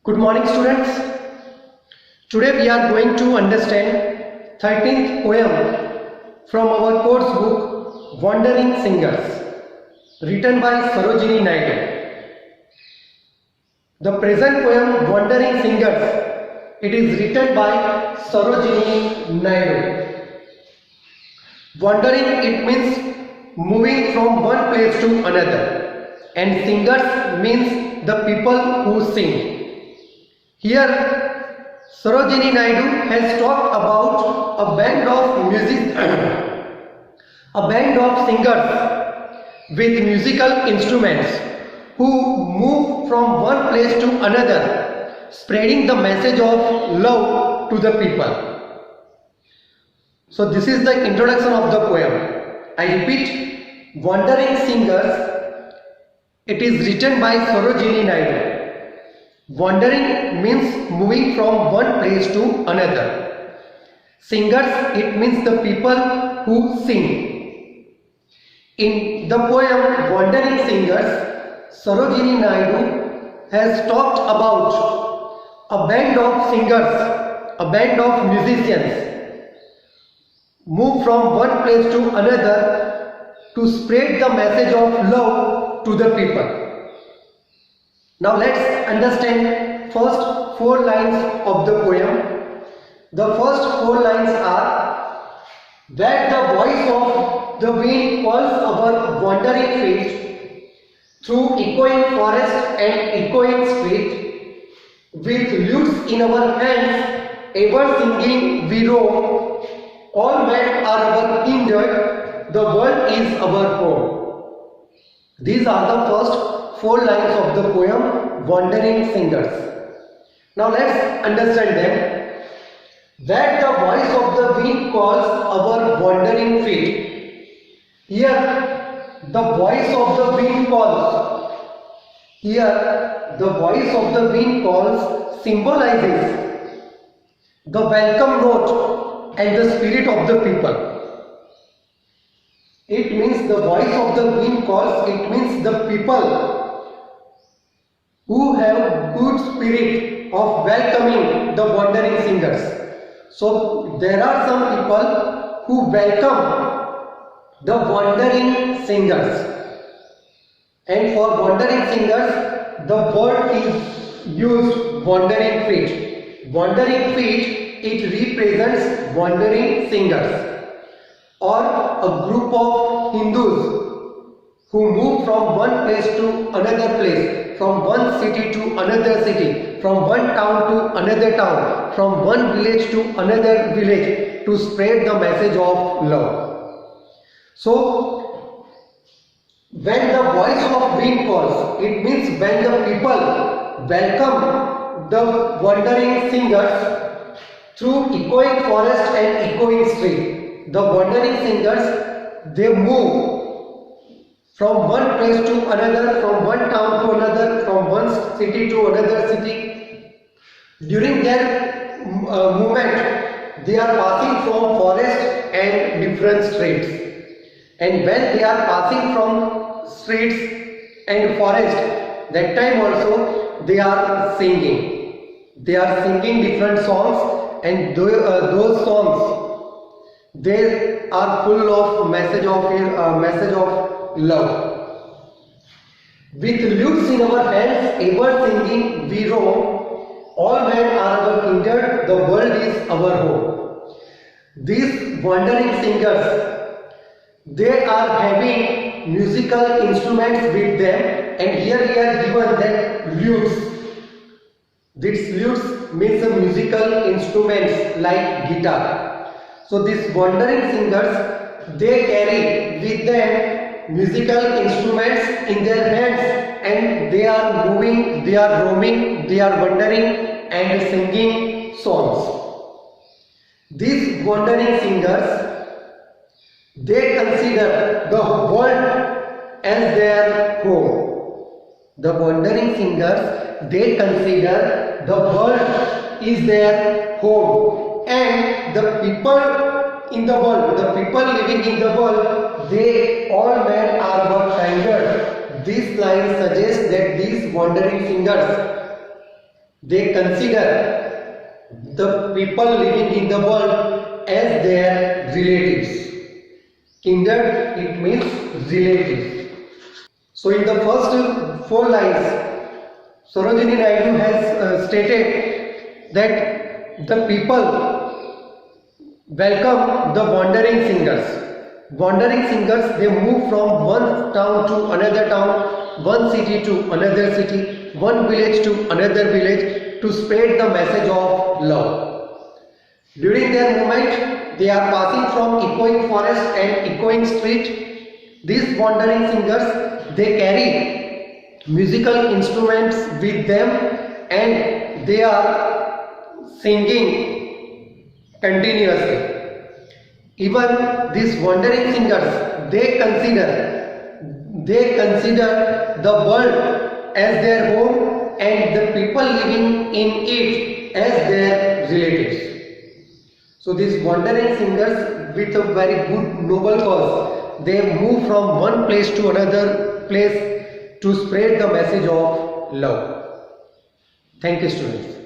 Good morning, students. Today we are going to understand 13th poem from our course book Wandering Singers, written by Sarojini Naidu. The present poem Wandering Singers, it is written by Sarojini Naidu. Wandering, it means moving from one place to another, and singers means the people who sing. Here Sarojini Naidu has talked about a band of singers with musical instruments who move from one place to another, spreading the message of love to the people. So this is the introduction of the poem. I repeat, Wandering Singers, it is written by Sarojini Naidu. Wandering means moving from one place to another. Singers, it means the people who sing. In the poem Wandering Singers, Sarojini Naidu has talked about a band of singers, a band of musicians, move from one place to another to spread the message of love to the people. Now let's understand first 4 lines of the poem. The first 4 lines are that the voice of the wind calls our wandering feet through echoing forest and echoing street. With lutes in our hands, ever singing we roam. All men are our kindred, the world is our home. These are the first 4 lines of the poem Wandering Singers. Now let's understand them. That the voice of the wind calls our wandering feet. Here the voice of the wind calls. Here the voice of the wind calls symbolizes the welcome note and the spirit of the people. It means the voice of the wind calls, it means the people who have good spirit of welcoming the wandering singers. So there are some people who welcome the wandering singers, and for wandering singers the word is used wandering feet. Wandering feet, it represents wandering singers, or a group of Hindus who move from one place to another place, from one city to another city, from one town to another town, from one village to another village to spread the message of love. So when the voice of wind calls, it means when the people welcome the wandering singers through echoing forest and echoing street. The wandering singers, they move from one place to another, from one town to another, from one city to another city. During their movement, they are passing from forest and different streets. And when they are passing from streets and forest, that time also they are singing. They are singing different songs, and those songs, they are full of message of love. With lutes in our hands, ever singing we roam. All men are our kindred, the world is our home. These wandering singers, they are having musical instruments with them, and here we are given that lutes. These lutes means a musical instruments like guitar. So these wandering singers, they carry with them musical instruments in their hands, and they are moving, they are roaming, they are wandering and singing songs. These wandering singers, they consider the world as their home. The wandering singers, they consider the world is their home, and the people in the world, the people living in the world, they all men are our kindred. This line suggests that these wandering singers, they consider the people living in the world as their relatives. Kindred, it means relatives. So in the first four lines, Sarojini Naidu has stated that the people welcome the wandering singers. Wandering singers, they move from one town to another town, one city to another city, one village to another village to spread the message of love. During their movement, they are passing from echoing forest and echoing street. These wandering singers, they carry musical instruments with them and they are singing continuously. Even these wandering singers, they consider the world as their home and the people living in it as their relatives. So these wandering singers with a very good noble cause, they move from one place to another place to spread the message of love. Thank you, students.